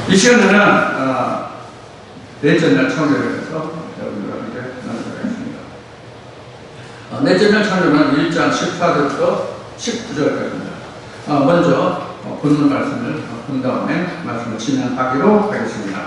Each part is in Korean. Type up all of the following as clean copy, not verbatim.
이 시간에는 넷째 날 창조에 대해서 여러분들에게 나누도록 하겠습니다. 넷째 날 창조는 1장 14절부터 19절까지입니다. 먼저 본문 말씀을 본 다음에 말씀을 진행하기로 하겠습니다.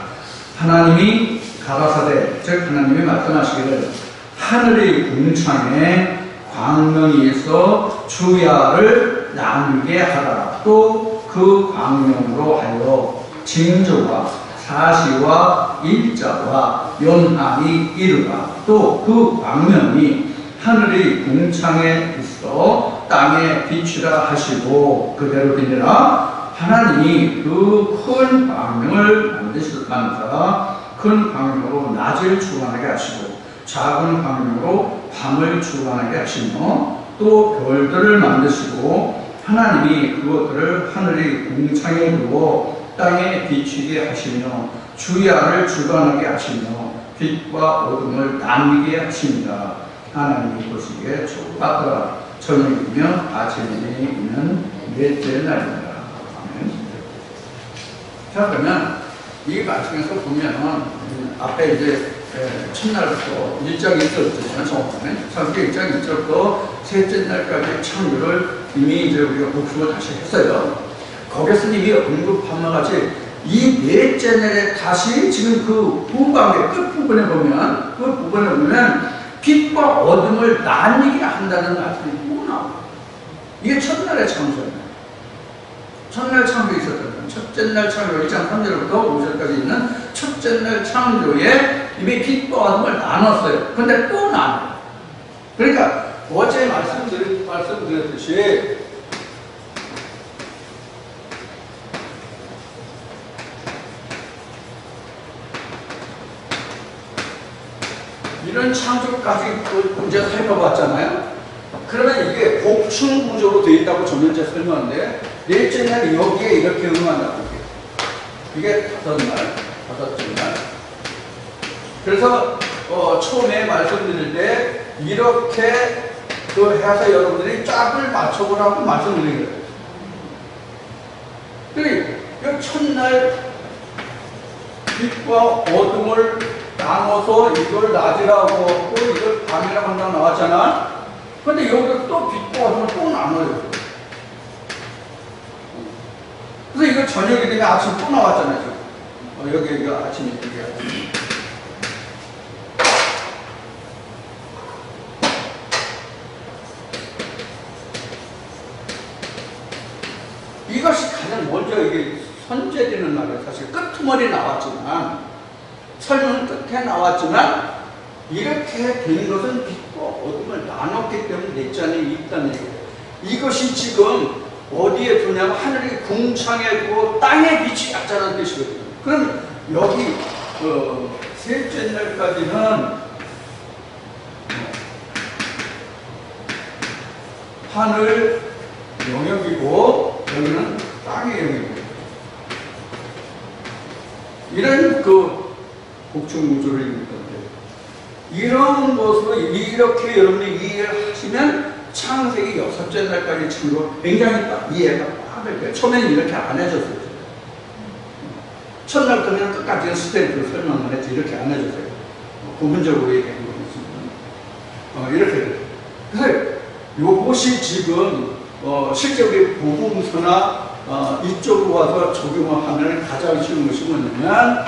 하나님이 가라사대, 즉 하나님이 말씀하시기를 하늘의 궁창에 광명이 있어 주야를 나누게 하라. 또 그 광명으로 하여 징조와 사시와 일자와 연함이 이르라. 또 그 광명이 하늘의 궁창에 있어 땅에 비추라 하시고 그대로 되니라. 하나님이 그 큰 광명을 만드사 큰 광명으로 낮을 주관하게 하시고 작은 광명으로 밤을 주관하게 하시며 또 별들을 만드시고 하나님이 그것들을 하늘의 궁창에 두어 땅에 비추게 하시며 주야를 주관하게 하시며 빛과 어둠을 나누게 하십니다. 하나님이 보시기에 좋았더라. 저녁이며 아침이 있는 넷째 날입니다. 아멘. 자, 그러면 이 말씀에서 보면 앞에 이제 첫날부터 1장 1절부터 정확하네. 창세기 1장 1절부터 셋째 날까지 창조를 이미 이제 우리가 복습을 다시 했어요. 거기서 이미 언급한 바와 같이 이 넷째 날에 다시 지금 그 후반부의 끝부분에 보면 빛과 어둠을 나뉘게 한다는 말씀이 또 나와요. 이게 첫날의 창조예요. 첫날 창조에 있었던 첫째 날 창조 1장 3절부터 5절까지 있는 첫째 날 창조에 이미 빛과 어둠을 나눴어요. 근데 또 나눠요. 그러니까 어제 말씀드렸듯이 이런 창조까지 문제 살펴봤잖아요. 그러면 이게 복층 구조로 되어 있다고 저는 이제 설명하는데 넷째 날 여기에 이렇게 응한다고. 이게 다섯째 날. 그래서 처음에 말씀드릴 때 이렇게 해서 여러분들이 짝을 맞춰보라고 말씀드린 거예요. 그리고 첫날 빛과 어둠을 나눠서 이걸 낮이라고 하고 이걸 밤이라고 한다고 나왔잖아. 근데 여기서 또 빛과 어둠을 또 나눠요. 그래서 이거 저녁이 되면 아침 또 나왔잖아요. 여기가 아침이 여기. 이것이 가장 먼저 이게 선제되는 말이에요. 사실 끄트머리 나왔지만 설명 끝에 나왔지만 이렇게 된 것은 빛과 어둠을 나눴기 때문에 넷째 날에 있다는 얘기예요. 이것이 지금 어디에 두냐면 하늘이 궁창에 두고 땅에 빛이 약자라는 뜻이거든요. 그럼 여기 셋째 날까지는 하늘 영역이고 여기는 땅의 영역이에요. 이런 복층 구조를 이루는 건데 이런 것으로 이렇게 여러분이 이해를 하시면 창세기 6째 날까지 친구 굉장히 이해가 딱 될 거예요. 처음에는 이렇게 안 해줬어요. 첫날부터 그냥 끝까지 스테이프로 설명을 했지 이렇게 안 해줬어요. 부분적으로 얘기한 거 있습니다. 이렇게 돼요. 그래서 이것이 지금 실제 우리 복음서나 이쪽으로 와서 적용을 하면 가장 쉬운 것이 뭐냐면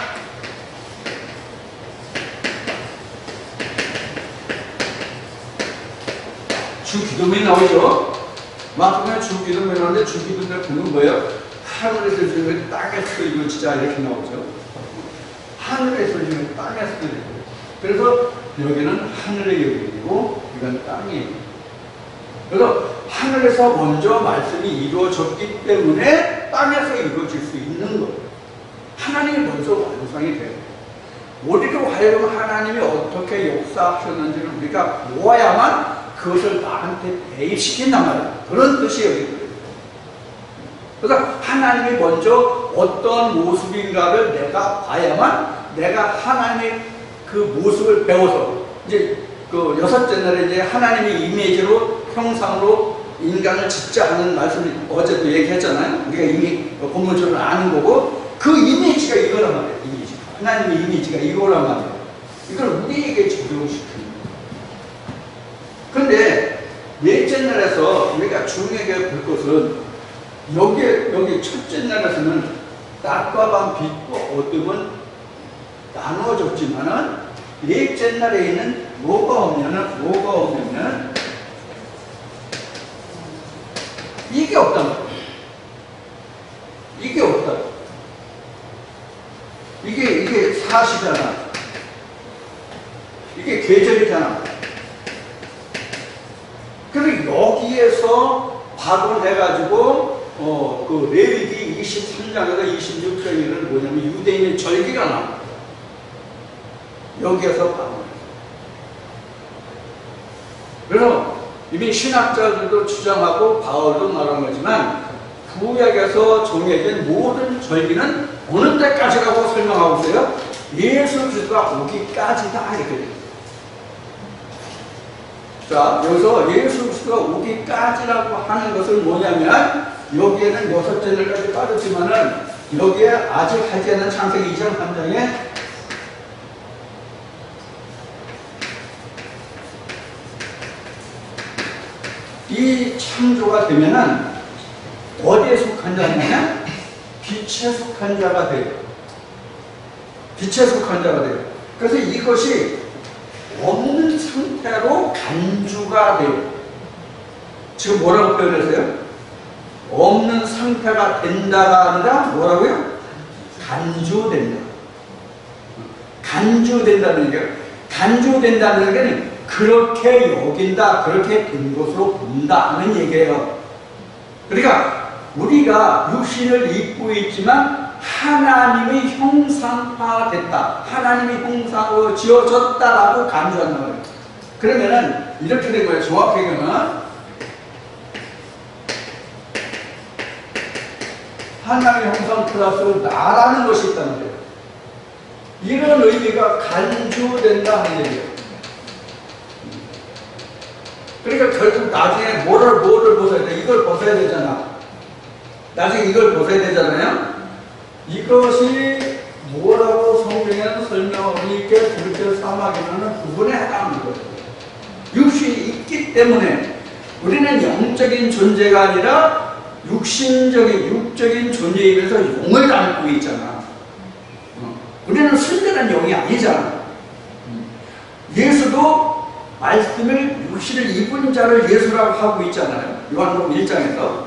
주기도문이 나오죠. 마지막에 주기도문이 나오는데 주기도문을 보면 뭐예요? 하늘에서 지금 땅에서 이거 진짜 이렇게 나오죠. 하늘에서 지금 땅에서 이렇게. 그래서 여기는 하늘의 영역이고 이건 땅이에요. 그래서 하늘에서 먼저 말씀이 이루어졌기 때문에 땅에서 이루어질 수 있는 거예요. 하나님이 먼저 완성이 돼요. 우리로 하여금 하나님이 어떻게 역사하셨는지를 우리가 보아야만 그것을 나한테 대입시킨단 말이에요. 그런 뜻이 여기 있어요. 그래서 하나님이 먼저 어떤 모습인가를 내가 봐야만 내가 하나님의 그 모습을 배워서 이제 그 여섯째 날에 이제 하나님의 이미지로 형상으로 인간을 짓자 하는 말씀을 어제도 얘기했잖아요. 우리가 이미 본문적으로 아는 거고 그 이미지가 이거란 말이에요. 이미지. 하나님의 이미지가 이거란 말이에요. 이걸 우리에게 적용시키는 거예요. 그런데 넷째 날에서 우리가 중요하게 볼 것은 여기 첫째 날에서는 낮과 밤 빛과 어둠은 나누어졌지만은 넷째 날에 있는 뭐가 오면은 이게 없단 말이에요. 이게 없다고. 이게 사시잖아. 이게 계절이잖아. 그래서 여기에서 발언해가지고 그 레위기 23장에서 26장에는 뭐냐면 유대인의 절기가 나와. 여기에서 발언해. 그래서 이미 신학자들도 주장하고 바울도 말한 거지만 구약에서 정해진 모든 절기는 어느 때까지라고 설명하고 있어요? 예수 그리스도가 오기까지다 이렇게 돼요. 자, 여기서 예수 그리스도가 오기까지라고 하는 것은 뭐냐면 여기에는 여섯째 날까지 빠졌지만은 여기에 아직 하지 않은 창세기 2장 3장에 이 창조가 되면은 어디에 속한 자냐면 빛에 속한 자가 돼요. 빛에 속한 자가 돼요. 그래서 이것이 없는 상태로 간주가 돼요. 지금 뭐라고 표현했어요? 없는 상태가 된다가 아니라 뭐라고요? 간주된다. 간주된다는 게 간주된다는 게 그렇게 여긴다, 그렇게 된 것으로 본다 하는 얘기예요. 그러니까 우리가 육신을 입고 있지만 하나님의 형상화됐다, 하나님의 형상으로 지어졌다라고 간주한단 말이에요. 그러면은 이렇게 된 거예요. 정확하게는 하나님의 형상 플러스 나라는 것이 있다는 거예요. 이런 의미가 간주된다 하는 얘기예요. 그러니까 결국 나중에 뭐를 벗어야 돼? 이걸 벗어야 되잖아. 나중에 이걸 벗어야 되잖아요. 이것이 뭐라고 성경에는 설명하고 있게 둘째 사막이라는 부분에 해당하는 거예요. 육신이 있기 때문에 우리는 영적인 존재가 아니라 육적인 존재이면서 영을 담고 있잖아. 우리는 순전한 영이 아니잖아. 예수도 말씀을 육신을 입은 자를 예수라고 하고 있잖아요. 요한복음 1장에서.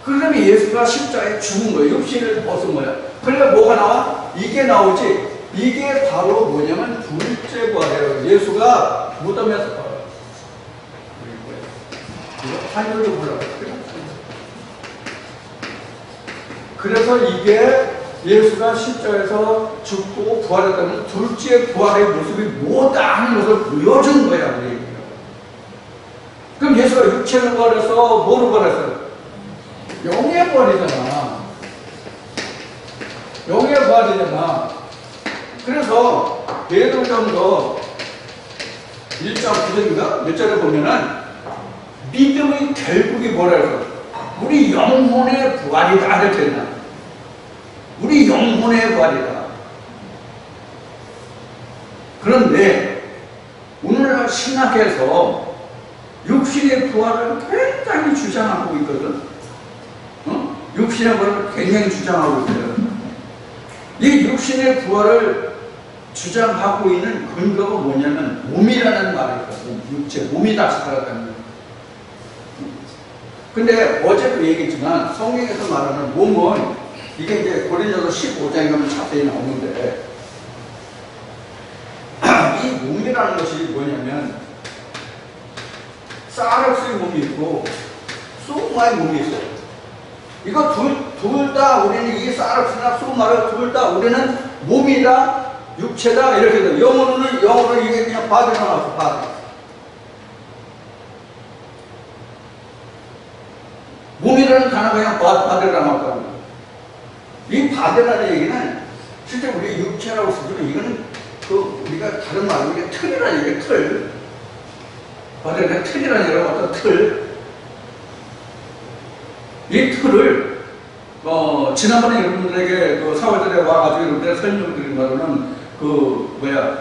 그러면 예수가 십자가에 죽은 거예요. 육신을 벗은 거야. 그러니까 뭐가 나와? 이게 나오지. 이게 바로 뭐냐면 둘째 부활이에요. 예수가 무덤에서 이거 하늘로 올라갔어요. 그래서 이게 예수가 십자가에서 죽고 부활했다는 둘째 부활의 모습이 뭐다 하는 것을 보여준 거야. 우리. 그럼 예수가 육체를 부활해서 뭐로 부활했어요? 영의 부활이잖아. 영의 부활이잖아. 그래서 베드로전서 1장 9절인가? 몇 절에 보면은 믿음의 결국이 뭐라 해서 우리 영혼의 부활이다 이렇게 했나? 우리 영혼의 부활이다. 그런데 오늘날 신학에서 육신의 부활을 굉장히 주장하고 있거든. 육신의 부활을 굉장히 주장하고 있어요. 이 육신의 부활을 주장하고 있는 근거가 뭐냐면 몸이라는 말이 있거든. 육체, 몸이 다시 살았다는 거. 근데 어제도 얘기했지만 성경에서 말하는 몸은 이게 이제 고린도서 15장에 가면 자세히 나오는데 이 몸이라는 것이 뭐냐면 사르스의 몸이 있고 소마의 몸이 있어요. 이거 둘 다 우리는 이 사르스나 소마를 둘 다 우리는 몸이다, 육체다 이렇게 돼요. 영어로는 이게 그냥 바디가 나왔어. 바디. 몸이라는 단어가 그냥 바디가 나왔다는 거예요. 이 바디라는 얘기는 실제 우리 육체라고 쓰지만 이거는 그 우리가 다른 말로 이게 틀이라는 얘기예요. 틀. 바디가 틀이라는 얘기라고 어떤 틀. 이 틀을 지난번에 여러분들에게 그 4월달에 와가지고 여러분들 설명드린 바로는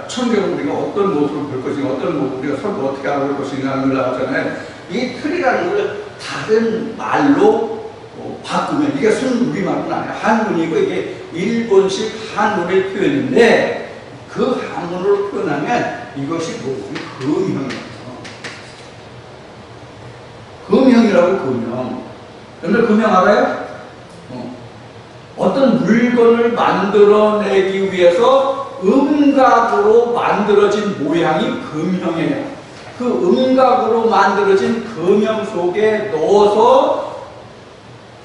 천경을 우리가 어떤 모습을 볼 것인가, 어떤 모습, 우리가 서로 어떻게 알아볼 것인가 하는 걸 나왔잖아요. 이 틀이라는 걸 다른 말로 바꾸면, 이게 순 우리말은 아니야. 한문이고, 이게 일본식 한문의 표현인데, 그 한문으로 표현하면 이것이 뭐지? 금형이에요. 금형이라고, 금형. 여러분들 금형 알아요? 어떤 물건을 만들어내기 위해서 음각으로 만들어진 모양이 금형이에요. 그 음각으로 만들어진 금형 속에 넣어서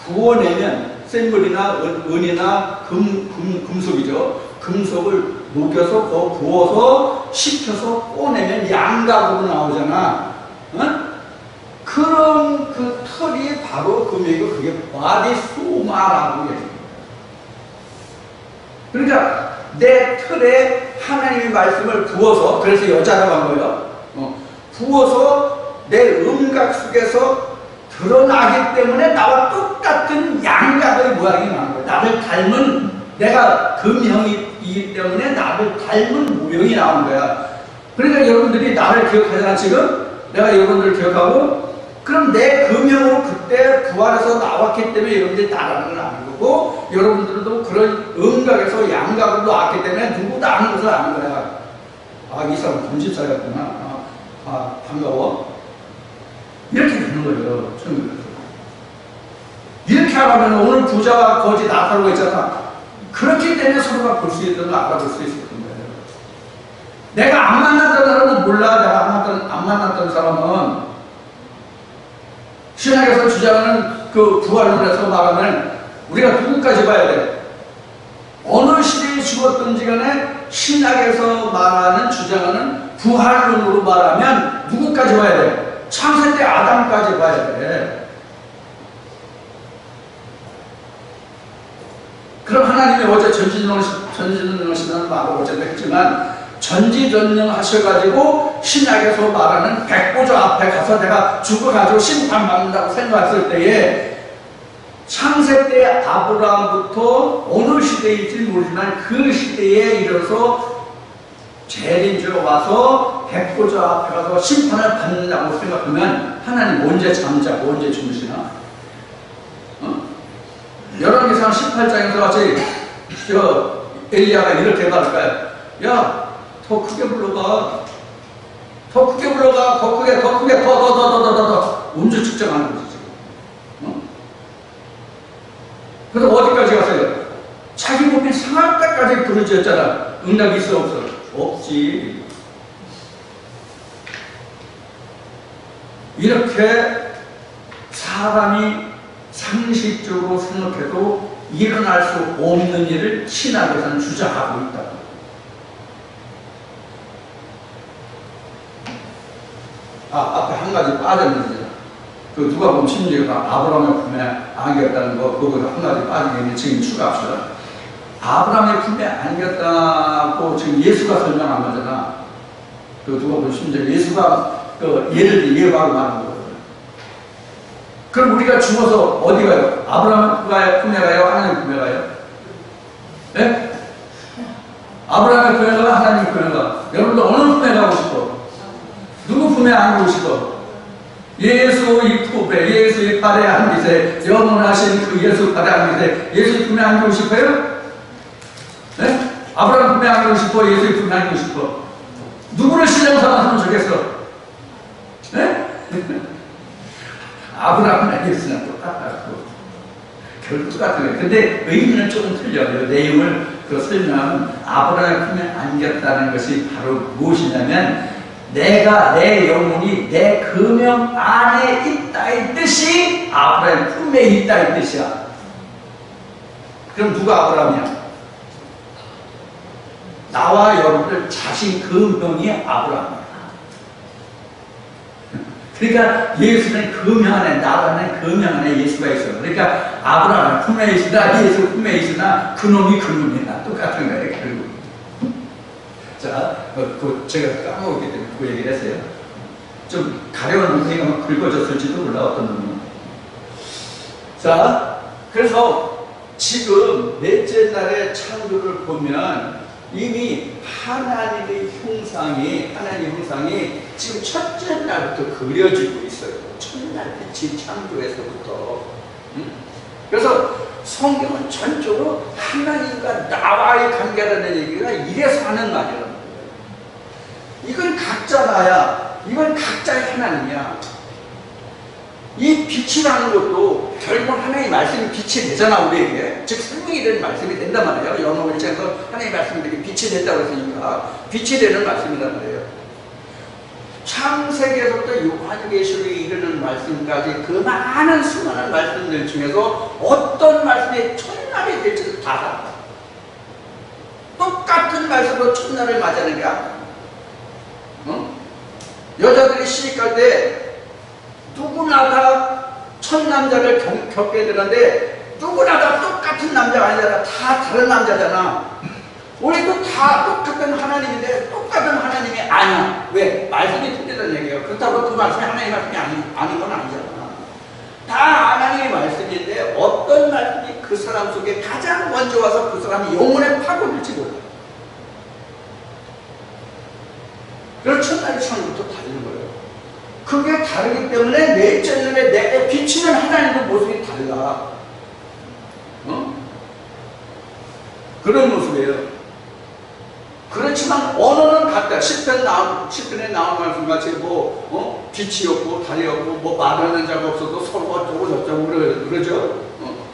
부어내면 샘물이나 은이나 금속이죠. 금속을 녹여서 부어서 식혀서 꺼내면 양각으로 나오잖아. 그런 그 털이 바로 금형이고, 그게 바디소마라고 해요. 그러니까 내 틀에 하나님의 말씀을 부어서, 그래서 여자라고 한 거예요. 부어서 내 음각 속에서 드러나기 때문에 나와 똑같은 양각의 모양이 나는 거예요. 나를 닮은, 내가 금형이기 때문에 나를 닮은 모형이 나온 거야. 그러니까 여러분들이 나를 기억하잖아. 지금 내가 여러분들을 기억하고, 그럼 내 금형으로 그때 부활해서 나왔기 때문에 여러분들이 나라는 걸 아는 거고, 여러분들도 그런 음각에서 양각으로 나왔기 때문에 누구도 아는 것을 아는 거야. 아, 이 사람 돈집사였구나. 반가워. 이렇게 되는 거예요. 이렇게 하면 오늘 부자와 거지 나타나고 있잖아. 그렇기 때문에 서로가 볼 수 있던 걸 알아볼 수 있었던 거예요. 내가 안 만났던 사람은 몰라. 내가 안 만났던 사람은 신학에서 주장하는 그 부활론에서 말하면 우리가 누구까지 봐야 돼? 어느 시대에 죽었든지 간에 신학에서 말하는 주장하는 부활론으로 말하면 누구까지 봐야 돼? 창세 때 아담까지 봐야 돼. 그럼 하나님이 어제 전지전능하시다는 말을 어제도 했지만, 전지전능 하셔가지고 신약에서 말하는 백보좌 앞에 가서 내가 죽어가지고 심판받는다고 생각했을 때에, 창세 때 아브라함부터 어느 시대일지 모르지만 그 시대에 이르러서 재림주에 와서 백보좌 앞에 가서 심판을 받는다고 생각하면 하나님 언제 잠자고 언제 주무시나? 열왕기상 18장에서 같이 엘리야가 이렇게 말할까요? 야, 더 크게 불러가. 더 크게 불러가. 더 크게, 더 크게, 더. 음주 측정하는 거지, 지금. 그래서 어디까지 갔어요? 자기 몸이 상할 때까지 부르짖었잖아. 응답이 있어, 없어? 없지. 이렇게 사람이 상식적으로 생각해도 일어날 수 없는 일을 신학에서는 주장하고 있다. 앞에 한 가지 빠졌는데, 그 누가 보면 심지어가 아브라함의 품에 안겼다는 거, 그거 한 가지 빠지겠는데 지금 추가합시다. 아브라함의 품에 안겼다고 지금 예수가 설명한 거잖아. 그 누가 보면 심지어 예수가 그 예를 이해하고 말하는 거거든. 그럼 우리가 죽어서 어디 가요? 아브라함의 품에 가요? 하나님 품에 가요? 네? 아브라함의 품에 가요? 하나님 품에 가요? 여러분들 어느 품에 가고 싶어? 누구 품에 안고 싶어? 예수의 품에, 예수의 발에 안기세, 영원하신 그 예수 발에 안기세, 예수의 품에 안고 싶어요? 네? 아브라함 품에 안고 싶어? 예수의 품에 안고 싶어? 누구를 신령 삼았으면 좋겠어? 네? 아브라함이나 예수는 똑같고 결국 똑같은 거예요. 근데 의미는 조금 틀려요. 내용을 설명하면 아브라함의 품에 안겼다는 것이 바로 무엇이냐면, 내가, 내 영혼이 내 금형 안에 있다 이 뜻이 아브라함의 품에 있다 이 뜻이야. 그럼 누가 아브라함이야? 나와 여러분들 자신 금형이 아브라함이야. 그러니까 예수는 금형 안에, 나 안에 금형 안에 예수가 있어. 그러니까 아브라함의 품에 있으나 예수 품에 있으나 그놈이 그놈이나 똑같은 거예요. 결국. 자, 제가 까먹었기 때문에 그 얘기를 했어요. 좀 가려운 엉덩이가 막 긁어졌을지도 몰라, 어떤 놈이. 자, 그래서 지금 넷째 날의 창조를 보면 이미 하나님의 형상이 지금 첫째 날부터 그려지고 있어요. 첫날 빛이 창조에서부터. 그래서 성경은 전적으로 하나님과 나와의 관계라는 얘기가 이래서 하는 말이라는 거예요. 이건 각자 나야. 이건 각자의 하나님이야. 이 빛이라는 것도 결국 하나님의 말씀이 빛이 되잖아, 우리에게. 즉 생명이 되는 말씀이 된단 말이에요. 연호일장에서 하나님의 말씀이 되게 빛이 됐다고 했으니까 빛이 되는 말씀이란 말이에요. 창세기에서부터 요한계시록에 이르는 말씀까지 그 많은 수많은 말씀들 중에서 어떤 말씀이 첫날이 될지도 다 달라. 똑같은 말씀으로 첫날을 맞이하는 게 아니야. 여자들이 시집갈 때 누구나 다 첫 남자를 겪게 되는데 누구나 다 똑같은 남자가 아니잖아. 다 다른 남자잖아. 우리도 다 똑같은 하나님인데 똑같은 하나님이 아니야. 왜? 말씀이 틀리다는 얘기예요. 그렇다고 그 말씀이 하나님의 말씀이 아닌 건 아니잖아. 다 하나님의 말씀인데 어떤 말씀이 그 사람 속에 가장 먼저 와서 그 사람이 영혼에 파고들지 몰라. 그래서 첫날의 창조부터 다른 거예요. 그게 다르기 때문에 넷째 날에 내게 비치는 하나님의 모습이 달라. 그런 모습이에요. 그렇지만 언어는 같다. 10편에 나온 말씀 같이 빛이 없고 달이 없고 뭐 말하는 자가 없어도 서로 어쩌고 저쩌고 그러죠.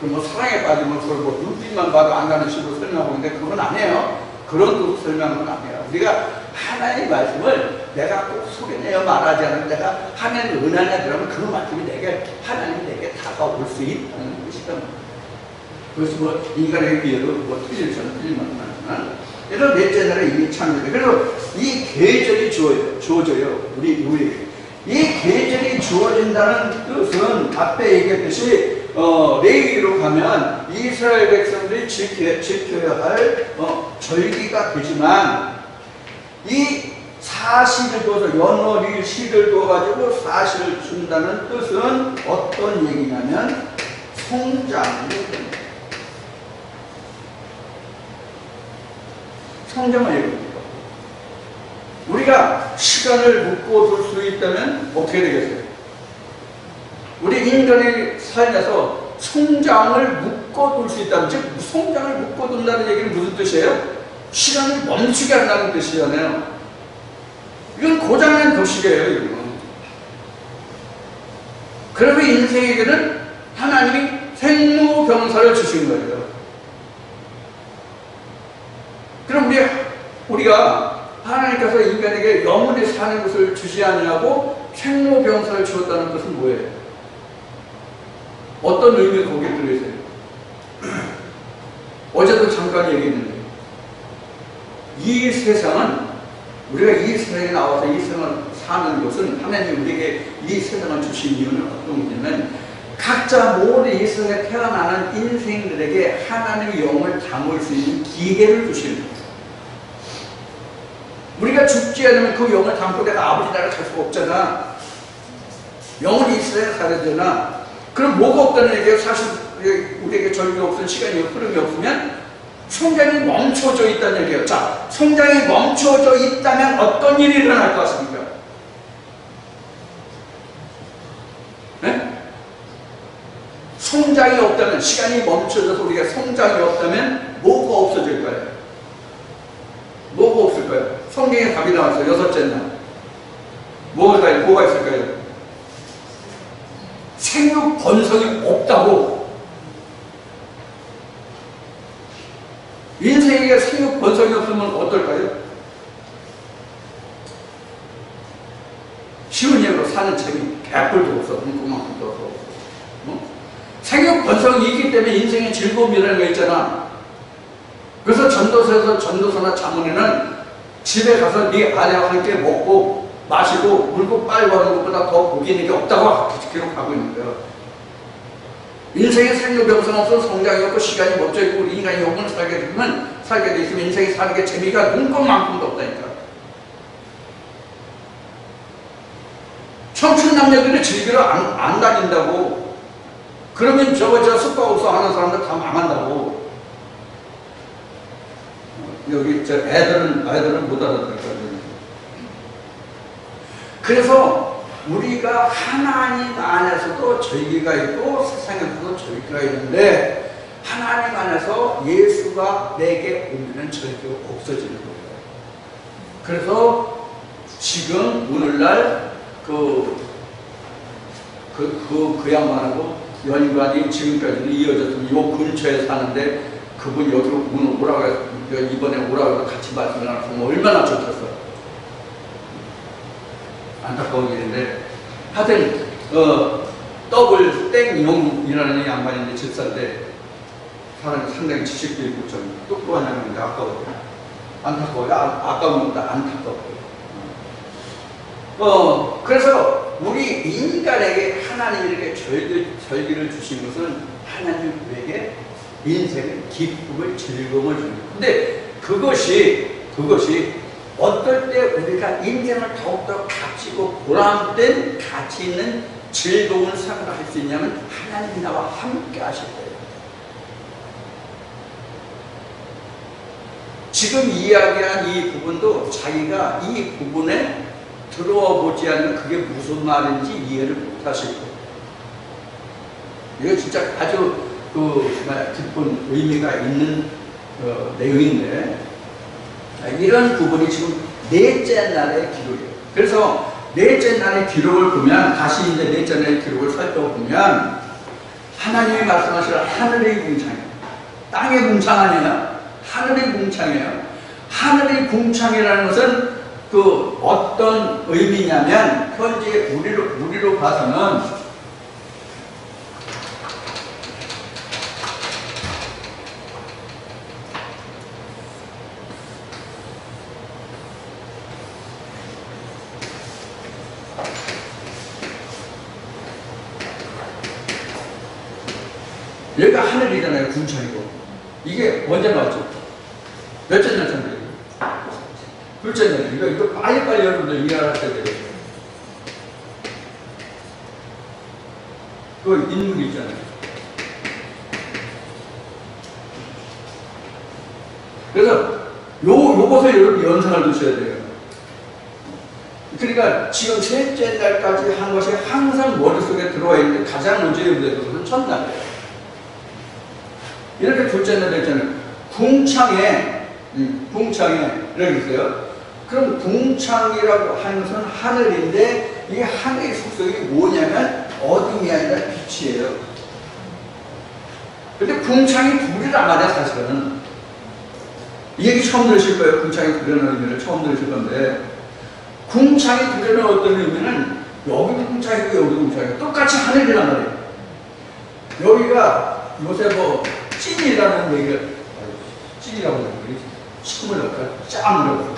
그럼 뭐 사랑에 빠지면 서로 뭐 눈빛만 봐도 안 가는 식으로 설명하는데 그건 아니에요. 그런 또 설명은 아니에요. 우리가 하나님의 말씀을 내가 꼭 소개내어 말하지 않으면 내가 하나님 은혜에 들어가면 그 말씀이 하나님이 내게 다가올 수 있다는 것이다. 그래서 뭐 인간에게 비해도 뭐 틀릴 수는 틀릴만한. 그래서 넷째 날에 이미 창조돼. 그래서 이 계절이 주어져요. 우리에게. 이 계절이 주어진다는 뜻은 앞에 얘기했듯이 레위기로 가면 이스라엘 백성들이 지켜야 할 절기가 되지만 이 사실을 둬서 연월일 시를 둬가지고 사실을 준다는 뜻은 어떤 얘기냐면 성장을 얘기합니다. 성장을 얘기합니다. 우리가 시간을 묶어둘 수 있다면 어떻게 되겠어요? 우리 인간의 삶에서 성장을 묶어둘 수 있다면, 즉 성장을 묶어둔다는 얘기는 무슨 뜻이에요? 시간을 멈추게 한다는 뜻이잖아요. 이건 고장난 도식이에요, 이건. 그래서 인생에게는 하나님이 생로병사를 주신 거예요. 그럼 우리가 하나님께서 인간에게 영원히 사는 것을 주지 아니하고 생로병사를 주었다는 것은 뭐예요? 어떤 의미가 거기에 들어있어요? 어제도 잠깐 얘기했는데 이 세상은 우리가 이 세상에 나와서 이 세상을 사는 것은 하나님이 우리에게 이 세상을 주신 이유는 어떤 거냐면 각자 모든 이 세상에 태어나는 인생들에게 하나님의 영을 담을 수 있는 기회를 주시는 거예요. 우리가 죽지 않으면 그 영을 담고 내가 아버지 나라를 갈 수가 없잖아. 영원히 이 세상에 살아야 되나? 그럼 뭐가 없다는 얘기예요? 사실 우리에게 절기가 없으면 시간이 흐름이 없으면 성장이 멈춰져 있다는 얘기예요. 자, 성장이 멈춰져 있다면 어떤 일이 일어날 것 같습니까? 네? 성장이 없다면, 시간이 멈춰져서 우리가 성장이 없다면 뭐가 없어질까요? 뭐가 없을까요? 성경에 답이 나왔어요. 여섯째 날. 뭐가 있을까요? 생육 번성이 없다고. 인생에게 생육 번성이 없으면 어떨까요? 쉬운 얘기로 사는 재미, 개뿔도 없어. 그만큼도 없어. 생육 번성이 있기 때문에 인생의 즐거움이라는 거 있잖아. 그래서 전도서나 자문에는 집에 가서 네 아내와 함께 먹고 마시고 물고 빨고 하는 것보다 더 복이 있는 게 없다고 기록하고 있는 거예요. 인생에 생로병사가 없어 성장이 없고 시간이 멈춰있고 우리 인간이 영혼을 살게 돼 있으면 인생이 사는 게 재미가 눈꽃만큼도 없다니까. 청춘 남녀들이 즐기러 안 다닌다고. 그러면 저 숙박업소 하는 사람들 다 망한다고. 여기 저 애들은 못 알아들을 거예요. 그래서 우리가 하나님 안에서도 절기가 있고 세상에서도 절기가 있는데 하나님 안에서 예수가 내게 오면은 절기가 없어지는 거예요. 그래서 지금 오늘날 그 양반하고 연관이 지금까지는 이어졌으면 요 근처에 사는데 그분 여기로 오라고 해서 이번에 오라고 해서 같이 말씀을 나눴으면 얼마나 좋겠어. 안타까운 일인데 하여튼 더블 땡용이라는 양반인데 집사인데 사람이 상당히 지식도 있고 좀 똑똑한 양반인데 안타까워요. 아까운 것보다 안타까워요. 그래서 우리 인간에게 하나님이 이렇게 절기를 주신 것은 하나님에게 인생의 기쁨을 즐거움을 주는 거예요. 근데 그것이 어떨 때 우리가 인생을 더욱더 값지고 보람된 가치 있는 즐거운 삶을 할 수 있냐면 하나님이 나와 함께 하실 거예요. 지금 이야기한 이 부분도 자기가 이 부분에 들어와 보지 않으면 그게 무슨 말인지 이해를 못 하실 거예요. 이거 진짜 아주 깊은 의미가 있는 내용인데 이런 부분이 지금 넷째 날의 기록이에요. 그래서 넷째 날의 기록을 보면 다시 이제 넷째 날의 기록을 살펴보면 하나님이 말씀하시는 하늘의 궁창이에요. 땅의 궁창 아니에요. 하늘의 궁창이에요. 하늘의 궁창이라는 것은 그 어떤 의미냐면 현재 우리로 봐서는 여기가 하늘이잖아요. 궁창이고 이게 언제 나왔죠? 몇째 날 참배예요? 둘째 날. 이거 빨리빨리 여러분들 이해하셔야 돼요. 그 인물이 있잖아요. 그래서 요것을 여러분 연상을 두셔야 돼요. 그러니까 지금 셋째 날까지 한 것이 항상 머릿속에 들어와 있는데 가장 먼저 연구되는 것은 첫날이에요. 이렇게 둘째 날 했잖아요. 궁창에 이렇게 있어요. 그럼 궁창이라고 하는 것은 하늘인데 이 하늘의 속성이 뭐냐면 어둠이 아니라 빛이에요. 근데 궁창이 둘이란 말이야 사실은. 이 얘기 처음 들으실 거예요. 궁창이 둘이라는 의미를 처음 들으실 건데 궁창이 둘이라는 어떤 의미는 여기도 궁창이고 여기도 궁창이고 똑같이 하늘이란 말이에요. 여기가 요새 찐이라는 얘기를 찐이라고 하는 거예요. 침을 넣을까요? 짱이라고.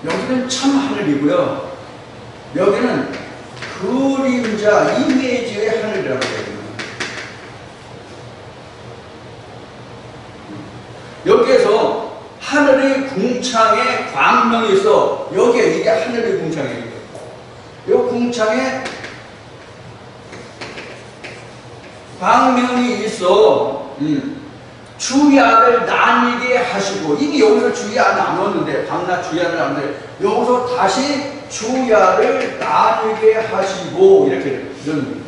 여기는 참 하늘이고요. 여기는 그림자, 이미지의 하늘이라고 해요. 여기에서 하늘의 궁창에 광명이 있어. 여기에 이게 하늘의 궁창이에요. 이 궁창에 광명이 있어. 주야를 나뉘게 하시고 이미 여기서 주야 나눴는데 밤낮 주야를 나눴는데 여기서 다시 주야를 나뉘게 하시고 이렇게 이런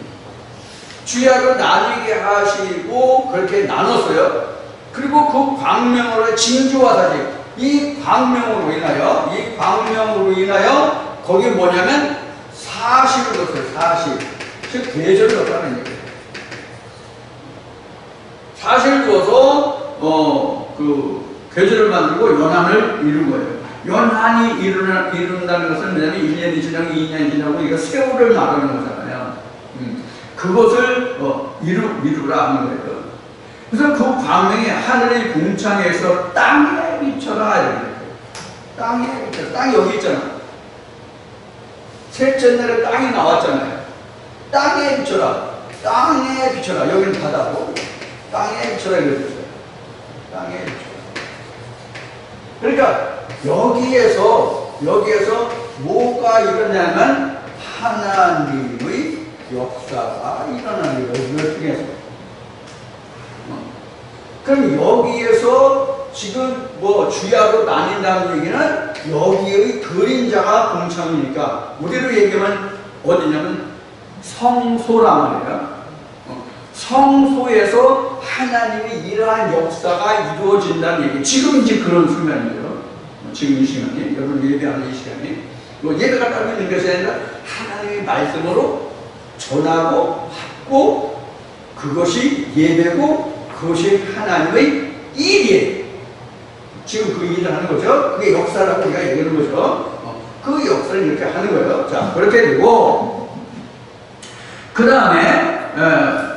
주야를 나뉘게 하시고 그렇게 나눴어요. 그리고 그 광명으로 징조와 사실 이 광명으로 인하여 거기 뭐냐면 사실을 넣었어요. 사실 즉 계절을 넣었다는 얘기예요. 사실 두어서 그 계절을 만들고 연한을 이룬 거예요. 연한이 이룬다는 것은 뭐냐면 1년이 지나고 2년이 지나고 이거 세월을 말하는 거잖아요. 그것을 이루라 하는 거예요. 그래서 그 광명이 하늘의 궁창에서 땅에 비춰라 이렇게. 땅에 비춰라. 땅이 여기 있잖아. 셋째 날에 땅이 나왔잖아요. 땅에 비춰라. 땅에 비춰라. 여기는 바다고. 땅에 비춰라 이랬어요. 땅에 비춰라. 그러니까 여기에서 뭐가 일어나면 하나님의 역사가 일어나는 거예요. 이걸 통해서. 그럼 여기에서 지금 뭐 주야로 나뉜다는 얘기는 여기의 그림자가 공창이니까 우리로 얘기하면 어디냐면 성소란 말이에요. 성소에서 하나님의 이러한 역사가 이루어진다는 얘기. 지금 이제 그런 순간이에요. 지금 이 시간이, 여러분 예배하는 이 시간이. 예배가 따로 있는 것이 아니라 하나님의 말씀으로 전하고 받고 그것이 예배고 그것이 하나님의 일이에요. 지금 그 일을 하는 거죠. 그게 역사라고 우리가 얘기하는 거죠. 그 역사를 이렇게 하는 거예요. 자, 그렇게 되고 그 다음에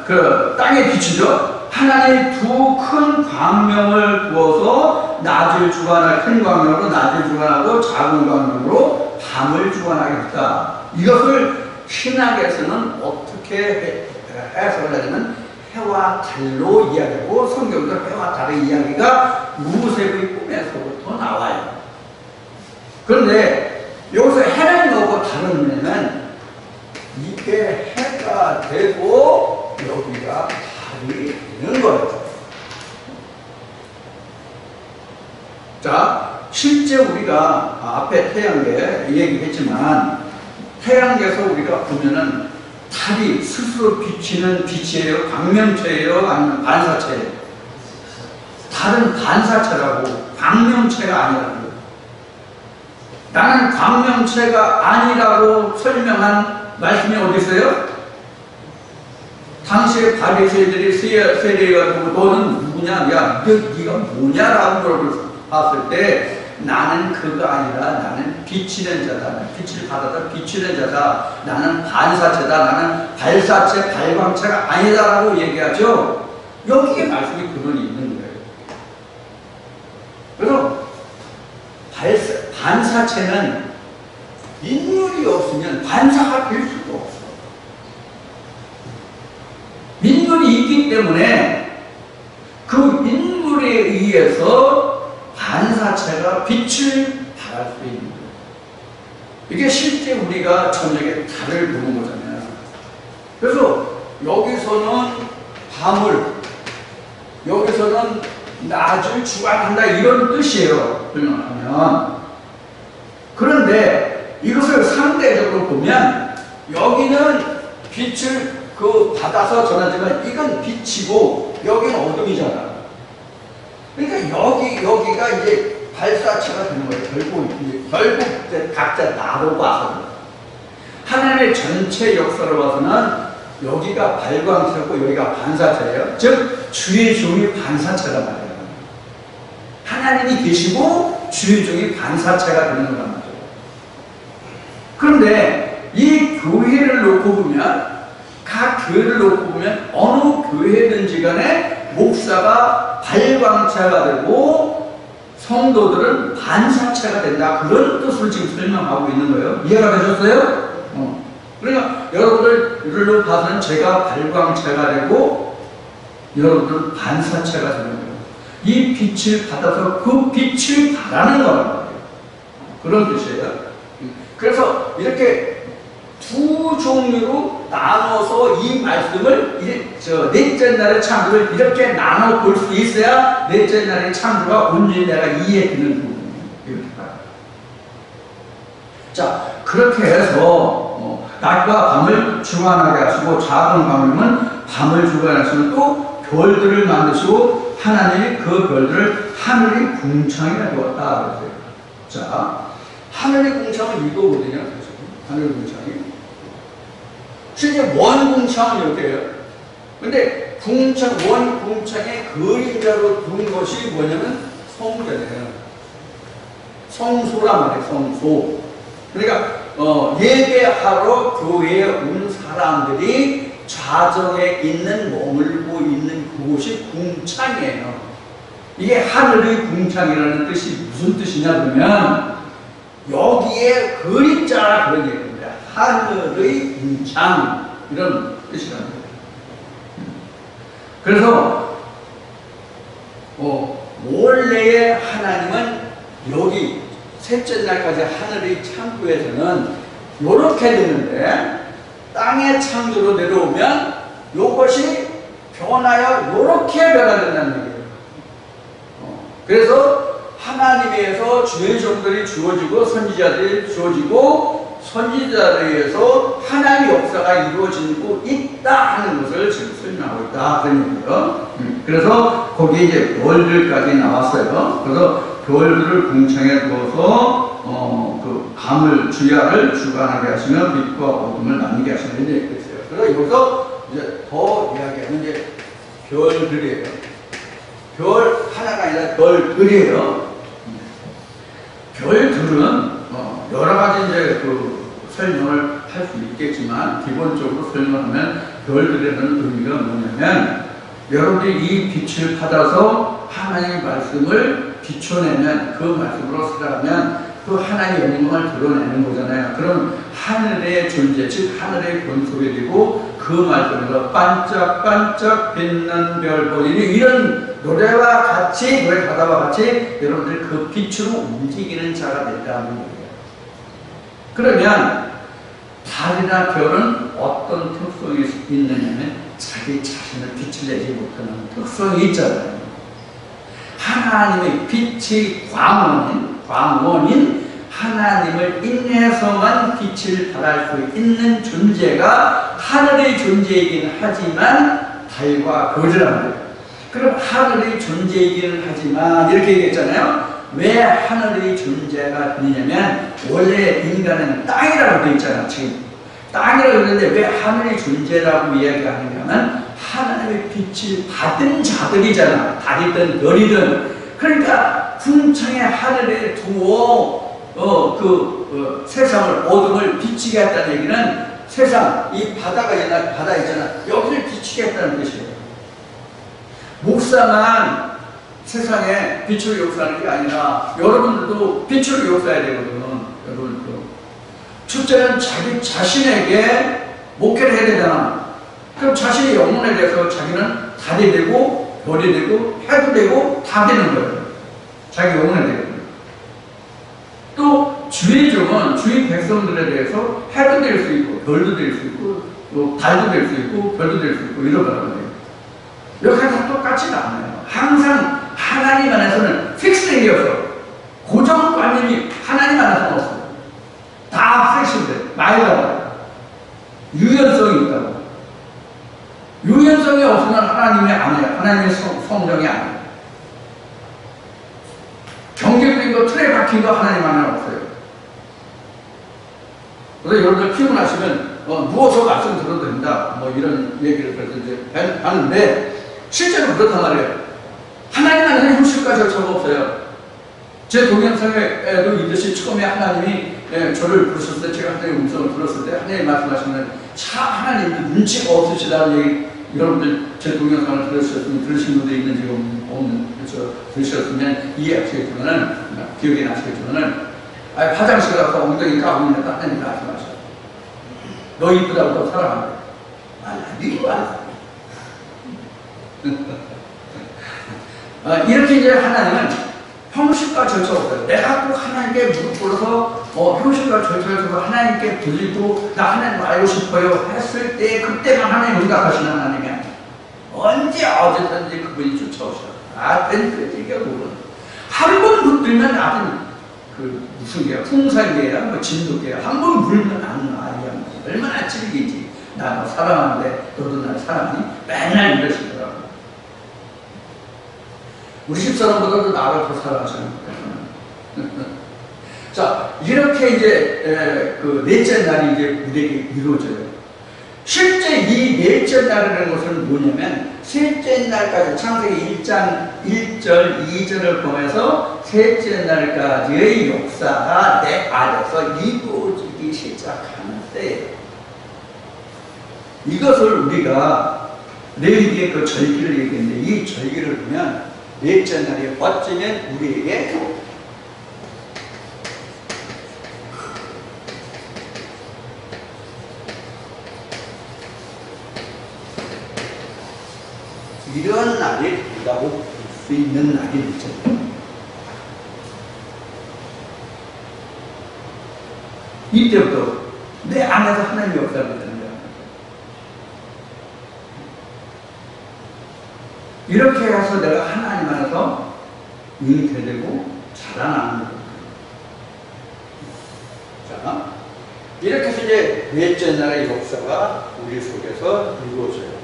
그 땅의 빛이죠. 하나님의 두 큰 광명을 부어서 낮을 주관할 큰 광명으로 낮을 주관하고 작은 광명으로 밤을 주관하게 했다. 이것을 신학에서는 어떻게 해석을 하냐면 해와 달로 이야기하고 성경도 해와 달의 이야기가 무색의 꿈에서부터 나와요. 그런데 여기서 해를 넣고 달은 뭐냐면 이게 해가 되고 여기가 달이 되는 거예요. 자, 실제 우리가 앞에 태양계 얘기했지만 태양계에서 우리가 보면은 달이 스스로 비치는 빛이에요? 광명체예요? 아니면 반사체예요? 달은 반사체라고, 광명체가 아니라고. 나는 광명체가 아니라고 설명한 말씀이 어디 있어요? 당시에 바리새인들이 세례해가지고 너는 누구냐? 야, 네가 뭐냐라고 물어봤을 때 나는 그거 아니라 나는 비치는 자다. 빛을 받아서 비치는 자다. 나는 반사체다. 나는 발사체, 발광체가 아니다라고 얘기하죠. 여기에 말씀이 근원이 있는 거예요. 그래서 반사체는 인물이 없으면 반사가 될 수가 없어. 인물이 있기 때문에 그 인물에 의해서 반사체가 빛을 발할 수 있는 거예요. 이게 실제 우리가 저녁에 달을 보는 거잖아요. 그래서 여기서는 밤을, 여기서는 낮을 주관한다 이런 뜻이에요. 설명하면. 그런데 이것을 상대적으로 보면 여기는 빛을 받아서 전하지만 이건 빛이고 여기는 어둠이잖아. 그러니까 여기가 이제 발사체가 되는 거예요. 결국 각자 나로 봐서는. 하나님의 전체 역사로 봐서는 여기가 발광체고 여기가 반사체예요. 즉 주의 종이 반사체란 말이에요. 하나님이 계시고 주의 종이 반사체가 되는 거란 말이에요. 그런데 이 교회를 놓고 보면 각 교회를 놓고 보면 어느 교회든지 간에 목사가 발광체가 되고 성도들은 반사체가 된다. 그런 뜻을 지금 설명하고 있는 거예요. 이해가 되셨어요? 그러니까 여러분들로 봐서는 제가 발광체가 되고 여러분들은 반사체가 되는 거예요. 이 빛을 받아서 그 빛을 바라는 거예요. 그런 뜻이에요. 그래서 이렇게 두 종류로 나눠서 이 말씀을 넷째 날의 창조를 이렇게 나눠 볼 수 있어야 넷째 날의 창조가 온전히 내가 이해되는 부분이에요. 이렇게 봐요. 자, 그렇게 해서 낮과 밤을 주관하게 하시고 작은 광명은 밤을 주관하시고 또 별들을 만드시고 하나님이 그 별들을 하늘의 궁창이라 두었다. 그랬어요. 자, 하늘의 궁창은 이거거든요. 하늘의 궁창이. 실제 원궁창은 이렇게 해요. 근데 원궁창의 그림자로 둔 것이 뭐냐면 성전이에요. 성소란 말이에요. 성소. 그러니까 예배하러 교회에 온 사람들이 좌정에 있는 머물고 있는 그곳이 궁창이에요. 이게 하늘의 궁창이라는 뜻이 무슨 뜻이냐 그러면 여기에 그림자 그런 얘기입니다. 하늘의 궁창 이런 뜻이라는 거예요. 그래서 원래의 하나님은 여기 셋째 날까지 하늘의 창조에서는 이렇게 되는데 땅의 창조로 내려오면 이것이 변하여 이렇게 변화된다는 얘기예요. 그래서 하나님에서 주의 종들이 주어지고 선지자들이 주어지고 선지자들에 의해서 하나님의 역사가 이루어지고 있다 하는 것을 지금 설명하고 있다 그런 얘기예요. 그래서 거기에 이제 별들까지 나왔어요. 그래서 별들을 궁창에 두어서 그 밤을 주야를 주관하게 하시며 빛과 어둠을 나누게 하시는 이제 있어요. 그래서 여기서 이제 더 이야기하는 이제 별들이에요. 별 하나가 아니라 별들이에요. 별들은 여러 가지 이제 그 설명을 할 수 있겠지만 기본적으로 설명하면 별들에는 의미가 뭐냐면 여러분들이 이 빛을 받아서 하나님의 말씀을 비춰내면 그 말씀으로 살아가면 그 하나님의 영광을 드러내는 거잖아요. 그럼 하늘의 존재, 즉 하늘의 권속이 되고 그 말씀에서 반짝반짝 빛난 별 보이니 이런 노래와 같이 노래 가다와 같이 여러분들 그 빛으로 움직이는 자가 된다는 거예요. 그러면 달이나 별은 어떤 특성이 있느냐면 자기 자신을 빛을 내지 못하는 특성이 있잖아요. 하나님의 빛이 광원인 하나님을 인해서만 빛을 발할 수 있는 존재가 하늘의 존재이긴 하지만 달과 별이라는 거예요. 그럼 하늘의 존재이긴 하지만 이렇게 얘기했잖아요. 왜 하늘의 존재가 되냐면 원래 인간은 땅이라고 되어 있잖아. 지금 땅이라고 그러는데 왜 하늘의 존재라고 이야기하느냐면 하나님의 빛을 받은 자들이잖아. 달이든 별이든. 그러니까 궁창의 하늘에 두어 세상을 어둠을 비치게 했다는 얘기는 세상 이 바다 있잖아. 여기를 비치게 했다는 뜻이에요. 목사만 세상에 빛으로 역사하는 게 아니라 여러분들도 빛으로 역사해야 되거든요. 여러분들도. 첫째는 자기 자신에게 목회를 해야 되잖아. 그럼 자신의 영혼에 대해서 자기는 달이 되고 별이 되고 해도 되고 다 되는 거예요. 자기 영혼에 대해서. 또 주의 종은 주의 백성들에 대해서 해도 될 수 있고 별도 될 수 있고 또 달도 될 수 있고 별도 될 수 있고 이런 거예요. 여기가 다 똑같지는 않아요. 항상 하나님 안에서는 픽스된 게 없어요. 고정관념이 하나님 안에서는 없어요. 다 픽스돼. 말이라고. 유연성이 있다고. 유연성이 없으면 하나님이 아니에요. 하나님의 성정이 아니에요. 경계된 거, 틀에 박힌 거 하나님 안에 없어요. 그래서 여러분들 피곤하시면 누워서 말씀 들어도 된다. 뭐 이런 얘기를 그래서 이제 하는데 실제로 그렇단 말이에요. 하나님 안에는 형식과 절차가 없어요. 제 동영상에도 있듯이 처음에 하나님이 저를 부르셨을 때 제가 하나님의 음성을 들었을 때 하나님 말씀하시면 참 하나님이 눈치가 없으시다는 얘기 여러분들 제 동영상을 들으신 분들이 있는지 없는 들으셨으면 이해하시겠지만은 기억이 나시겠지만은 화장실 가서 엉덩이 까고 있는데 하나님 말씀하셔. 너 이쁘다고 너 사랑한다. 네 말. 이렇게 이제 하나님은 형식과 절차가 없어요. 내가 꼭 하나님께 무릎 꿇어서 형식과 절차를 두고 하나님께 드리고 나 하나님 알고 싶어요 했을 때 그때만 하나님 응답하시는 하나님이 아니에요. 언제 어제든지 그분이 쫓아오셔. 아덴 얘기하고 한 번 물들면 아덴 무슨 개야? 풍산개야? 뭐 진돗개야? 한 번 물면 안 나. 얼마나 찔기지. 나 너 사랑하는데 너도 날 사랑하니? 맨날 이러시더라고. 우리 집사람보다도 나를 더 사랑하시는 거예요. 자, 이렇게 이제 그 넷째 날이 이제 우리에게 이루어져요. 실제 이 넷째 날이라는 것은 뭐냐면 셋째 날까지 창세기 1장 1절 2절을 보면서 셋째 날까지의 역사가 내 안에서 이루어지기 시작하는 때예요. 이것을 우리가 레위기의 그 절기를 얘기했는데 이 절기를 보면 넷째 날이 어쩌면 우리에게 이런 날이 된다고 볼 수 있는 날이 있죠. 이때부터 내 안에서 하나님의 역사를 듣는 거야. 이렇게 해서 내가 하나님 안에서 잉태되고 자라나는 거예요. 자, 이렇게 해서 이제 넷째 날의 역사가 우리 속에서 이루어져요.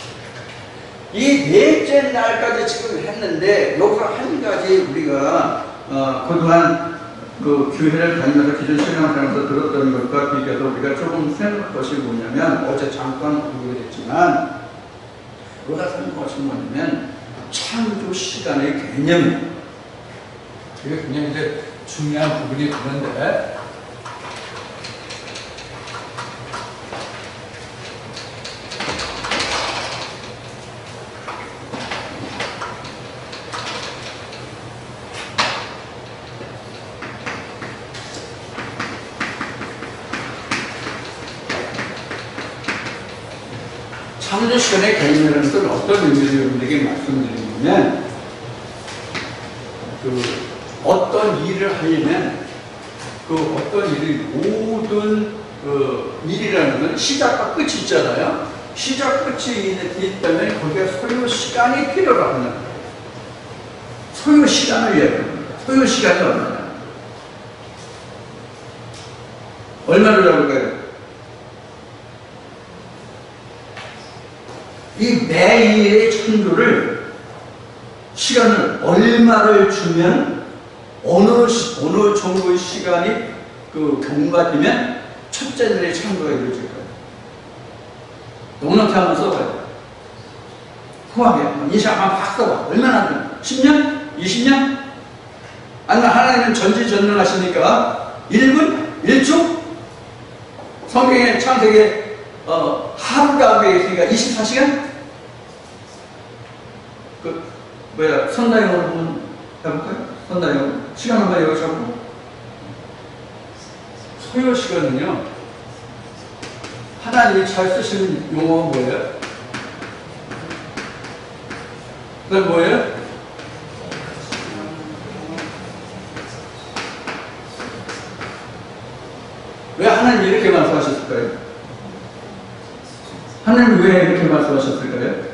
이 넷째 날까지 지금 했는데 여기서 한 가지 우리가 그동안 그 교회를 다니면서 기존 신앙생활에서 들었던 것과 비교해서 우리가 조금 생각할 것이 뭐냐면 어제 잠깐 공유했지만 우리가 생각할 것이 뭐냐면 창조 시간의 개념. 이게 굉장히 이제 중요한 부분이 되는데 창조 시간의 개념이라는 것은 어떤 의미를 여러분들에게 말씀드리냐면 어떤 일을 하려면 어떤 일이 모든 일이라는 건 시작과 끝이 있잖아요. 시작 끝이 있다면 거기에 소요 시간이 필요로 합니다. 소요 시간을 이야기합니다. 소요 시간이 얼마냐? 얼마를 잡을까요? 이 매일의 창조를 시간을 얼마를 주면 어느 정도의 시간이 경과되면 첫째 날의 창조가 이루어질까요? 넉넉히 한번 써봐요. 후하게 인식 한번 팍 써봐. 얼마나 되면 10년? 20년? 아니면 하나님은 전지전능하시니까 1분? 1초? 성경의 창세기에 하루가 왜 있으니까 24시간? 선다형으로 한번 해볼까요? 선다형. 시간 한번 여기 잡고. 소요 시간은요, 하나님이 잘 쓰시는 용어가 뭐예요? 그건 뭐예요? 왜 하나님이 이렇게 말씀하셨을까요? 하나님이 왜 이렇게 말씀하셨을까요?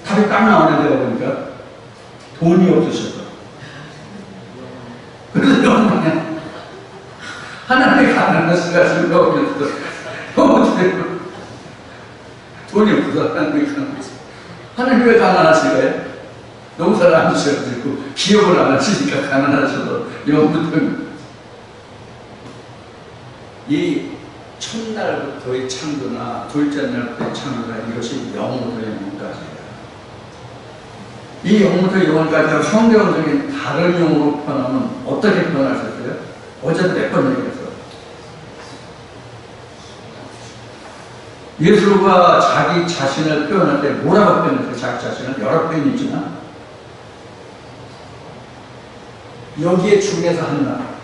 답이 딱 나오는 데가 보니까 돈이 없으셔서. 그래서 영광이야. 하나님이 가난하시가 없어서 돈이 없어서 하나님이 가난하시고. 하나님이 왜 가난하실까요? 농사를 안 지어지고 기업을 안 하시니까 가난하셔서 영부터 이 첫날부터의 창조나 둘째 날부터의 창조나 이것이 영부터 영까지예요. 이 영부터 영까지가 성경적인 다른 용어로 표현하면 어떻게 표현할 수 있어요? 어제도 몇 번 얘기했어. 예수가 자기 자신을 표현할 때 뭐라고 표현했어요? 자기 자신을 여러 표현이 있지만 여기에 중에서 하나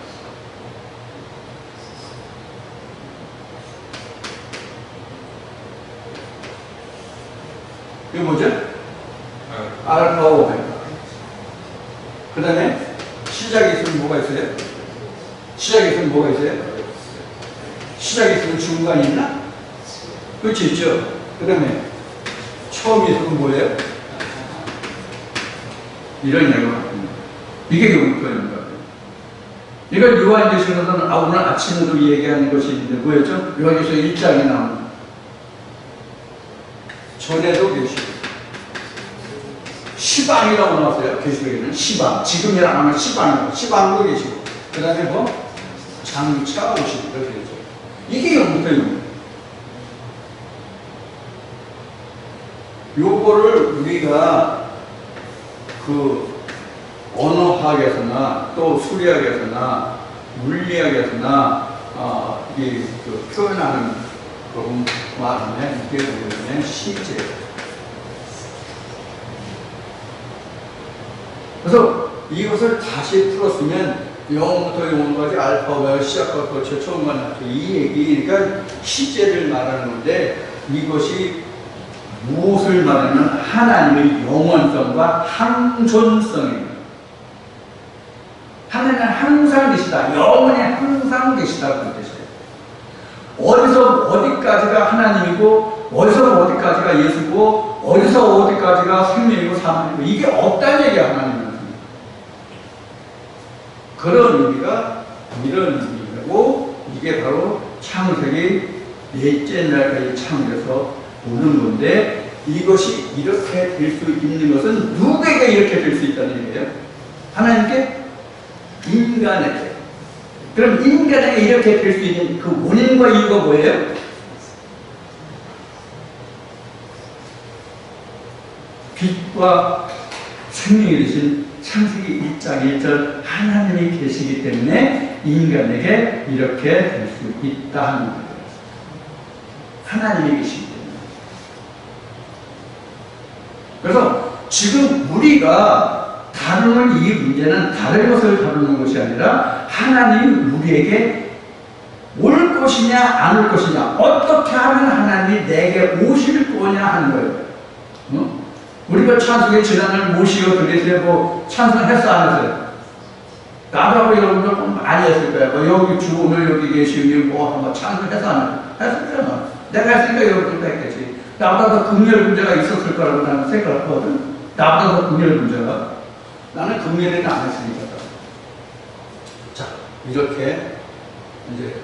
이게 뭐죠? 알파 오메가. 그 다음에 시작이 있으면 뭐가 있어요? 시작이 있으면 뭐가 있어요? 시작이 있으면 중간이 있나? 그렇지 있죠? 그 다음에 처음이 있으면 뭐예요? 이런 얘기가 같습니다. 이게 결국 표현인 것 같아요. 이걸 요한계시록에서는 오늘 아침에도 얘기하는 것이 있는데 뭐였죠? 요한계시록 1장에 나오는 전에도 계시고 시방이라고 나왔어요. 계시록에는 시방. 지금이라 안 하면 시방이라고. 시방도 계시고 그 다음에 뭐 장차 오시는 거 되죠. 이게 영부터예요. 요거를 우리가 언어학에서나 또 수리학에서나 물리학에서나 표현하는 그런 말하면 이게 뭐냐면 시제. 그래서 이것을 다시 풀었으면 영어부터 영어까지 알파벳 시작과 거쳐 처음과 나서 이 얘기, 그러니까 시제를 말하는 건데 이것이 무엇을 말하면 하나님의 영원성과 항존성입니다. 하나님은 항상 계시다. 영원히 항상 계시다고 뜻이에요. 어디서 어디까지가 하나님이고 어디서 어디까지가 예수고 어디서 어디까지가 생명이고 사망이고 이게 없다는 얘기야. 하나님은 그런 의미가 이런 의미고, 이게 바로 창세기 넷째 날까지 창조해서 오는 건데, 이것이 이렇게 될 수 있는 것은 누구에게 이렇게 될 수 있다는 얘기예요? 하나님께? 인간에게. 그럼 인간에게 이렇게 될 수 있는 그 원인과 이유가 뭐예요? 빛과 생명이 되신 창세기 1장 1절 하나님이 계시기 때문에 인간에게 이렇게 될 수 있다 하는 거예요. 하나님이 계시기 때문에. 그래서 지금 우리가 다루는 이 문제는 다른 것을 다루는 것이 아니라 하나님 우리에게 올 것이냐 안 올 것이냐, 어떻게 하면 하나님이 내게 오실 거냐 하는 거예요. 어? 우리가 찬송의 재단을 모시고 그래서 뭐 찬송했어 안 했어요? 나도 하고 여러분들 많이 했을 거예요. 뭐 여기 주 오늘 여기 계시니 뭐 한번 찬송했어 안 했어? 했었잖아. 내가 했으니까 여러분들도 했겠지. 나보다 더 긍휼 문제가 있었을 거라고 나는 생각하거든. 나보다 더 긍휼 문제가. 나는 긍휼에는 안 했으니까. 자, 이렇게 이제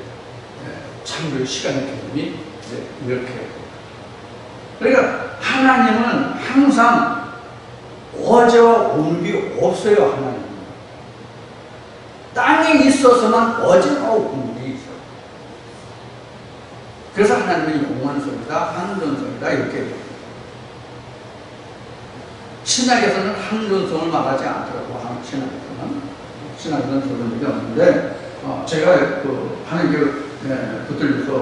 창조의 시간의 개념이 이제 이렇게. 그러니까 하나님은 항상 어제와 오늘이 없어요. 하나님. 땅에 있어서만 어제와 오늘이 있어요. 그래서 하나님은 영원성이다, 항존성이다 이렇게 얘기해요. 신학에서는 항존성을 말하지 않더라고. 신학에서는 그런 적이 없는데 제가 하나님께 붙들려서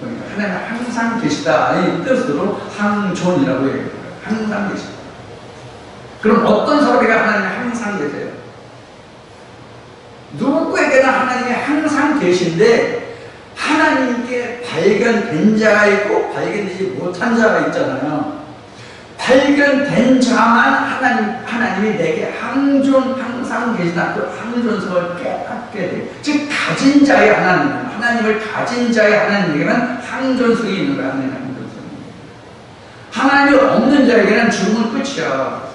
보니까 하나님은 항상 계시다 이 뜻으로 항존이라고 얘기해요. 항상 계시다. 그럼 어떤 사람에게 하나님이 항상 계세요? 누구에게나 하나님이 항상 계신데 하나님께 발견된 자가 있고 발견되지 못한 자가 있잖아요. 발견된 자만 하나님이 내게 항상 계시다. 그 항존성을 깨닫게 돼요. 즉 가진 자의 하나님을 가진 자의 하나님에게는 항존성이 있는 거야. 하나님의 항존성이. 하나님이 없는 자에게는 죽으면 끝이야.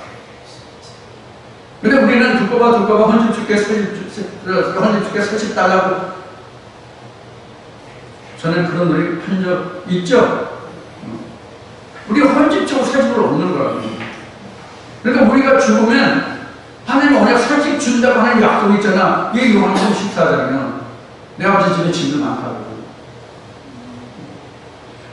근데 우리는 두꺼봐 헌집 주께 서식 달라고 저는 그런 노래 한 적 있죠? 우리 헌집적으로 서식을 없는 거야. 그러니까 우리가 죽으면 하나님 언약 서식 준다고 하는 약속이 있잖아. 이게 요한복음 14장이면 내 아버지 집에 집이 많다고.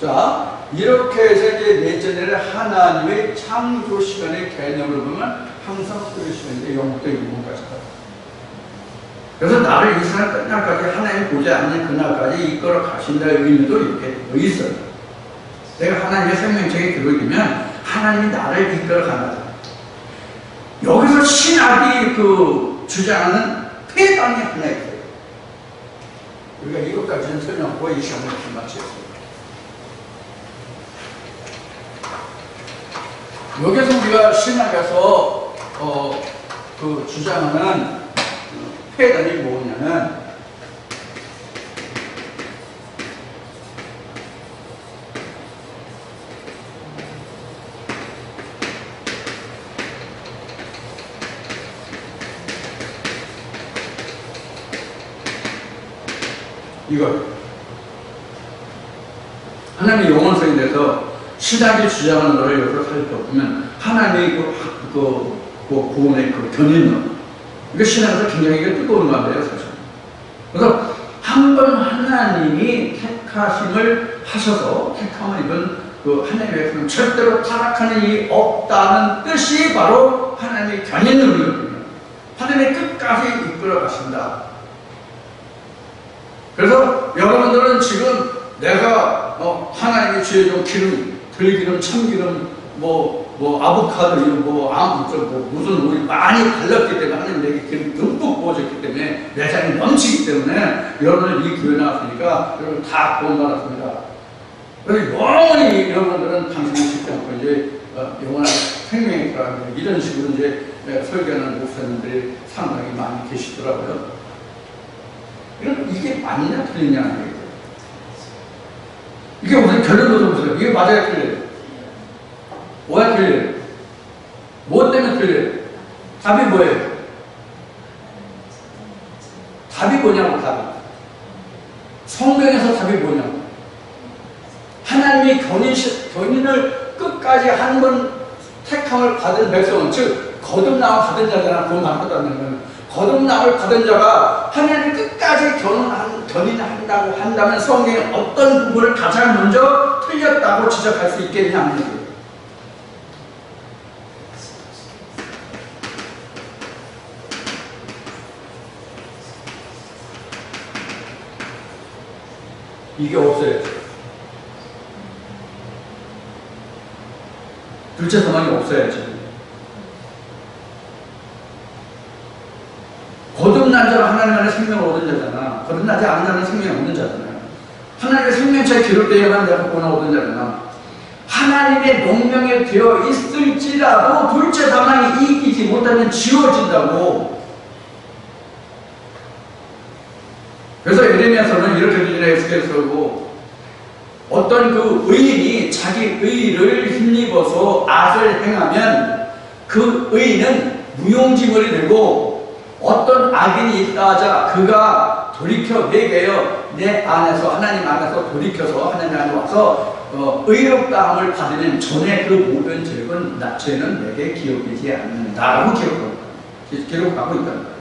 자, 이렇게 해서 이제 넷째 날에 하나님의 창조 시간의 개념을 보면 항상 소리 시간인데 영국도 이문까지 가. 그래서 나를 이 세상 끝날까지 하나님 보지 않는 그날까지 이끌어 가신다의 의미도 이렇게 있어요. 내가 하나님의 생명책에 들어오면 하나님이 나를 이끌어 간다. 여기서 신학이 주장하는 폐단이 하나 있어요. 우리가 이것까지는 설명하고 이 시간을 마치겠습니다. 여기서 우리가 신학에서 주장하는 폐단이 뭐냐면 이거 하나님의 영원성에 대해서 신학이 주장하는 것을 여기서 살펴보면 하나님의 구원의 견인론 이게 신학에서 굉장히 뜨거운 말이에요 사실. 그래서 한 번 하나님이 택하심을 하셔서 택함을 입은 하나님의 절대로 타락하는 일이 없다는 뜻이 바로 하나님의 견인론이거든요. 하나님의 끝까지 이끌어 가신다. 그래서 여러분들은 지금 내가 하나님의 주에 좀 기름, 들기름, 참기름, 아보카도 무슨 우리 많이 발랐기 때문에 하나님 내게 기름 듬뿍 부어졌기 때문에 내장이 넘치기 때문에 여러분들 이 교회 나왔으니까 여러분 다 구원받았습니다. 그래서 영원히 여러분들은 당신을 짓지 않고 이제 영원한 생명이 들어가는 이런 식으로 이제 설교하는 목사님들이 상당히 많이 계시더라고요. 이게 맞냐 틀리냐는 얘기예요. 이게 무슨 결론도 좀 보세요. 이게 맞아야 틀려요. 뭐야 틀려요? 뭐 때문에 틀려요? 답이 뭐예요? 뭐냐고, 답이. 성경에서 답이 뭐냐고. 하나님이 견인을 끝까지 한 번 택함을 받은 백성은, 즉 거듭남을 받은 자잖아. 그건 말하다면 거듭남을 받은 자가 하나님 끝까지 견인한다고 한다면 성경에 어떤 부분을 가장 먼저 틀렸다고 지적할 수 있겠냐 하는 거예요. 이게 없어야죠. 둘째 사망이 없어야지. 거듭난 자가 하나님 안에 생명을 얻은 자잖아. 거듭나지 않은 자는 생명이 없는 자잖아요. 하나님의 생명체에 기록되어야만 내가 구원을 얻은 자잖아. 하나님의 명령에 되어 있을지라도 둘째 사망이 이기지 못하면 지워진다고. 그래서 에레미야서는 이렇게 에스겔서고, 어떤 그 의인이 자기 의를 힘입어서 악을 행하면 그 의인은 무용지물이 되고, 어떤 악인이 있다 하자 그가 돌이켜 회개하여 내 안에서, 하나님 안에서 돌이켜서 하나님 안에 와서 의롭다함을 받으면 전에 그 모든 죄는 내게 기억되지 않는다라고 기록하고 있다는 거예요.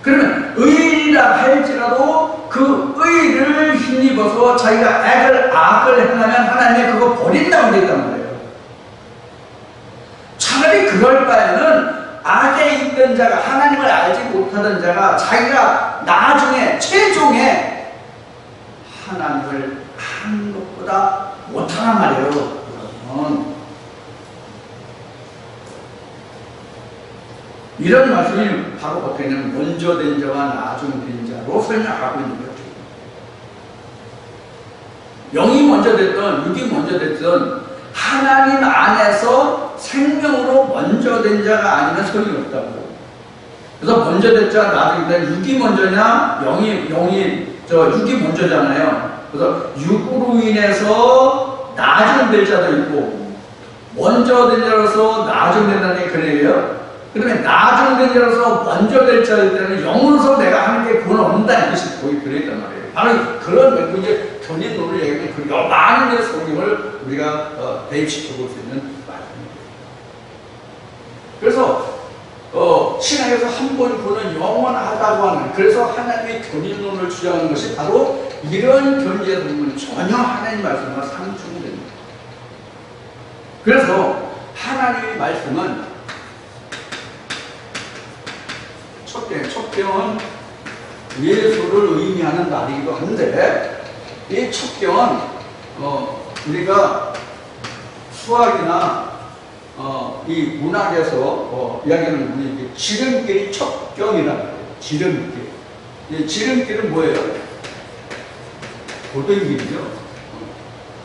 그러면 의인이라 할지라도 그 의를 힘입어서 자기가 악을 행하면 하나님이 그거 버린다고 되어 있단 말이에요. 차라리 그럴 바에는 악에 있던 자가, 하나님을 알지 못하던 자가 자기가 나중에 최종에 하나님을 한 것보다 못하란 말이에요. 이런 말씀이 바로 어떻게 되냐면 먼저 된 자와 나중 된 자로 설명하고 있는 거죠. 영이 먼저 됐든 육이 먼저 됐든 하나님 안에서 생명으로 먼저 된 자가 아니면 소용이 없다고. 그래서 먼저 된 자, 나중 된 육이 먼저냐, 육이 먼저잖아요. 그래서 육으로 인해서 나중 될 자도 있고, 먼저 된 자로서 나중 된다는 게 그래요. 그러면 나중 된 자로서 먼저 될 자일 때는 영으로서 내가 하나님께 구원을 얻는다는 것이 거의 들어있단 말이에요. 바로 그런 이제 견인론을 얘기하면 그 많은 성경을 우리가 대입시켜 볼 수 있는 말입니다. 그래서 신학에서 한 번 보는 영원하다고 하는, 그래서 하나님의 견인론을 주장하는 것이 바로 이런 견지에 보면 전혀 하나님 말씀과 상충됩니다. 그래서 하나님의 말씀은 첩경은 예수를 의미하는 날이기도 한데, 이 첩경은 우리가 수학이나 이 문학에서 이야기하는 분이 지름길이 첩경이라는 거예요. 지름길. 이 지름길은 뭐예요? 고등길이죠.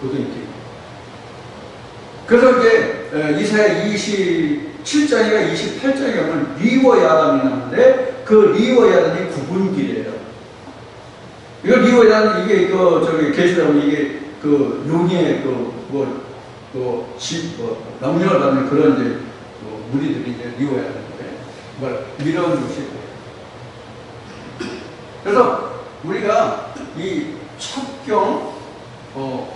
고등길. 그래서 이제 이사야 27장이가 28장에 가면 리워야단이 나오는데, 그 리워야단이 구분길이에요. 이거 리워야단, 이게 계시다면 이게 용의 명령을 받는 그런 이제 무리들이 이제 리워야단인데, 이런 것이. 그래서 우리가 이 첩경,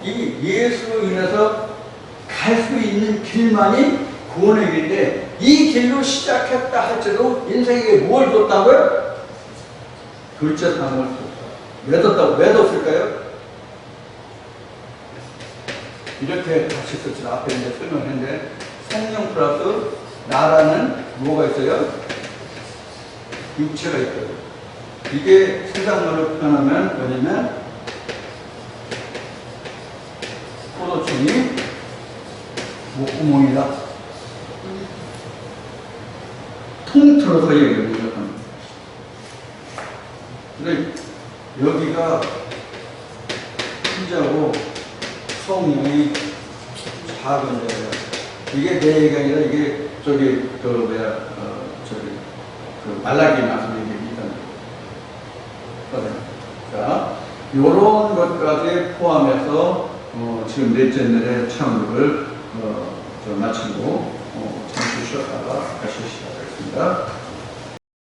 이 예수로 인해서 갈 수 있는 길만이 구원의 길인데, 이 길로 시작했다 할지라도 인생에게 뭘 줬다고요? 둘째 사망을 줬다. 왜 줬다고? 왜 줬을까요? 이렇게 같이 썼죠. 앞에 이제 설명했는데, 성령 플러스 나라는 뭐가 있어요? 육체가 있어요. 이게 세상말로 표현하면 뭐냐면, 포도청이 목구멍이다. 통틀어서 얘기합니다. 근데 여기가 신자고 성령이 작은 자예요. 이게 내 얘기가 아니라 이게 말라기 말씀 얘기입니다. 자, 요런 것까지 포함해서 지금 넷째 날의 창업을 마치고 잠시 쉬었다가 다시 시작하겠습니다.